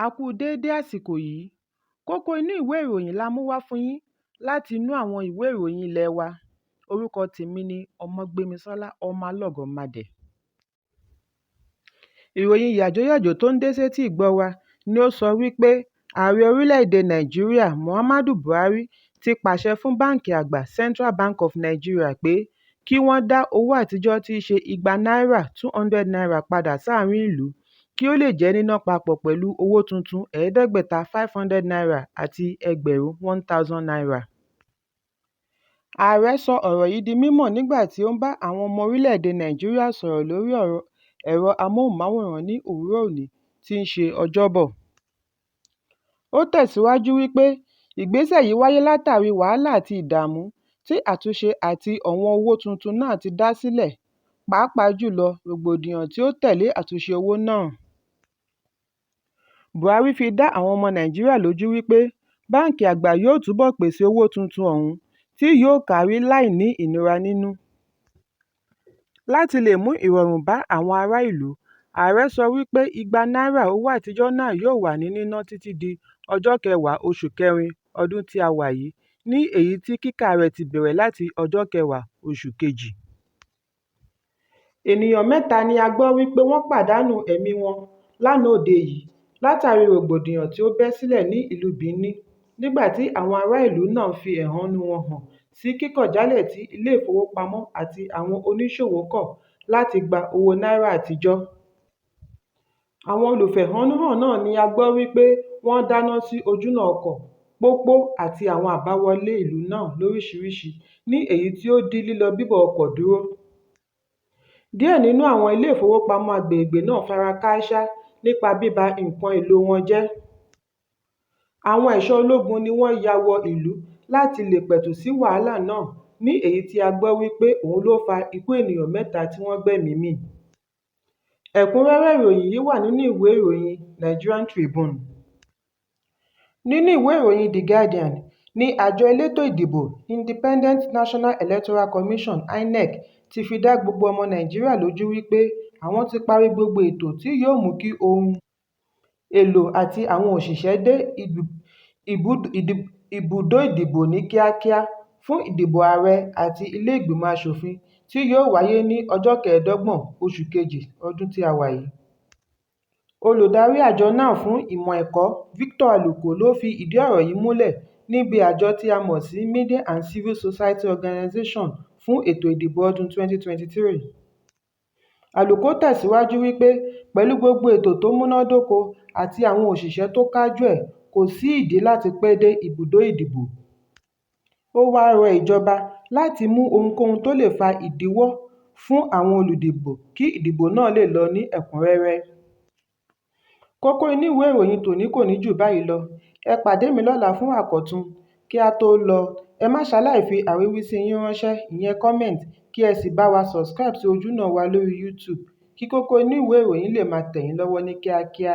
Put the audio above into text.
A kú déédé àsìkò yìí. Kókó inú ìwé ìròyìn la mú wá fún yín láti inú àwọn ìwé ìròyìn ilé wa. Orúkọ tèmi ni Ọmọgbémisọ́lá ọmọ Alọ́gọ̀madẹ̀. Ìròyìn yàjóyàjó tó ń dé sétí ìgbọ́ wa ni ó sọ wípé Ààrẹ orílẹ̀-èdè Nàìjíríà Muhammadu Buhari ti pàṣẹ fún Báǹkì Àgbà Central Bank of Nigeria pé kí wọ́n dá owó àtijọ́ tí í ṣe igba náírà 200 padà sáàrin ìlú kí ó lè jẹ́ níná papọ̀ pẹ̀lú owó tuntun ẹ̀ẹ́dẹ́gbẹ̀ta 500 naira àti ẹgbẹ̀rún 1000 naira. Ààrẹ sọ ọ̀rọ̀ yìí di mímọ̀ nígbà tí ó ń bá àwọn ọmọ orílẹ̀-èdè Nàìjíríà sọ̀rọ̀ lórí ẹ̀rọ amóhùnmáwòrán ní òwúrọ̀ òní tí ń ṣe Ọjọ́bọ̀. Ó tẹ̀síwájú wípé ìgbésẹ̀ yìí wáyé látàrí wàhálà àti ìdààmú tí àtúnṣe àti ọ̀wọ́n owó tuntun náà ti dá sílẹ̀, pàápàá jùlọ rògbòdìyàn tí ó tẹ̀lé àtúnṣe owó náà. Buhari fi dá àwọn ọmọ Nàìjíríà lójú wípé Báǹkì Àgbà yóò túbọ̀ pèsè owó tuntun ọ̀hún tí yóò kárí láì ní ìnira nínú. Láti lè mú ìrọ̀rùn bá àwọn ará ìlú, Ààrẹ sọ wípé igba náírà owó àtijọ́ náà yóò wà ní níná títí di ọjọ́ 10 oṣù kẹrin ọdún tí a wà yìí, ní èyí tí kíkà rẹ̀ ti bẹ̀rẹ̀ láti ọjọ́ 10 oṣù kejì. Ènìyàn 3 ni a gbọ́ wípé wọ́n pàdánù ẹ̀mí wọn lánàá òde yìí látàrí rògbòdìyàn tí ó bẹ́ sílẹ̀ ní ìlú Benin nígbà tí àwọn ará ìlú náà fi ẹ̀hónú wọn hàn sí kíkọ̀jálẹ̀ tí ilé ìfowópamọ́ àti àwọn oníṣòwò kọ̀ láti gba owó náírà àtijọ́. Àwọn olùfẹ̀hónúhàn náà ni a gbọ́ wípé wọ́n dáná sí ojúnà ọkọ̀, pópó àti àwọn àbáwọlé ìlú náà lóríṣiríṣi ní èyí tí ó dí lílọ bíbọ̀ ọkọ̀ dúró. Díẹ̀ nínú àwọn ilé ìfowópamọ́ agbègbè náà fara kááṣá nípa bíba nǹkan èlò wọn jẹ́. Àwọn ẹ̀ṣọ́ ológun ni wọ́n ya wọ ìlú láti lè pẹ̀tù sí wàhálà náà ní èyí tí a gbọ́ wípé òun ló fa ikú ènìyàn 3 tí wọ́n gbẹ̀mí mì. Ẹ̀kúnrẹ́rẹ́ ìròyìn yìí wà nínú ìwé ìròyìn Nigerian Tribune. Nínú ìwé ìròyìn The Guardian ní àjọ elétò ìdìbò Independent National Electoral Commission (INEC) ti fi dá gbogbo ọmọ Nàìjíríà lójú wípé àwọn ti parí gbogbo ètò tí yóò mú kí ohun èlò àti àwọn òṣìṣẹ́ dé ibùdó ìdìbò ní kíákíá fún ìdìbò ààrẹ àti ilé ìgbìmọ̀ aṣòfin tí yóò wáyé ní ọjọ́ 25 oṣù kejì ọdún tí a wà yìí. Olùdarí àjọ náà fún ìmọ̀ ẹ̀kọ́ Victor Aluko ló fi ìdí ọ̀rọ̀ yìí múlẹ̀ níbi àjọ tí a mọ̀ sí Media and Civil Society Organization fún ètò ìdìbò ọdún 2023. Aluko tẹ̀síwájú wípé pẹ̀lú gbogbo ètò tó múnádóko àti àwọn òṣìṣẹ́ tó kájú ẹ̀, kò sí ìdí láti pẹ́ dé ibùdó ìdìbò. Ó wá rọ ìjọba láti mú ohunkóhun tó lè fa ìdíwọ́ fún àwọn olùdìbò kí ìdìbò náà lè lọ ní ẹ̀kúnrẹ́rẹ́. Kókó inú ìwé ìròyìn tòní kò ní jù báyìí lọ. Ẹ pàdé mi lọ́la fún àkọ́tún. Kí a tó lọ, ẹ má ṣaláì fi àríwísí yín ránṣẹ́, ìyẹn comment, kí ẹ sì bá wa subscribe sí ojúnà wa lórí YouTube kí kókó inú ìwé ìròyìn lè máa tẹ̀ yín lọ́wọ́ ní kíákíá.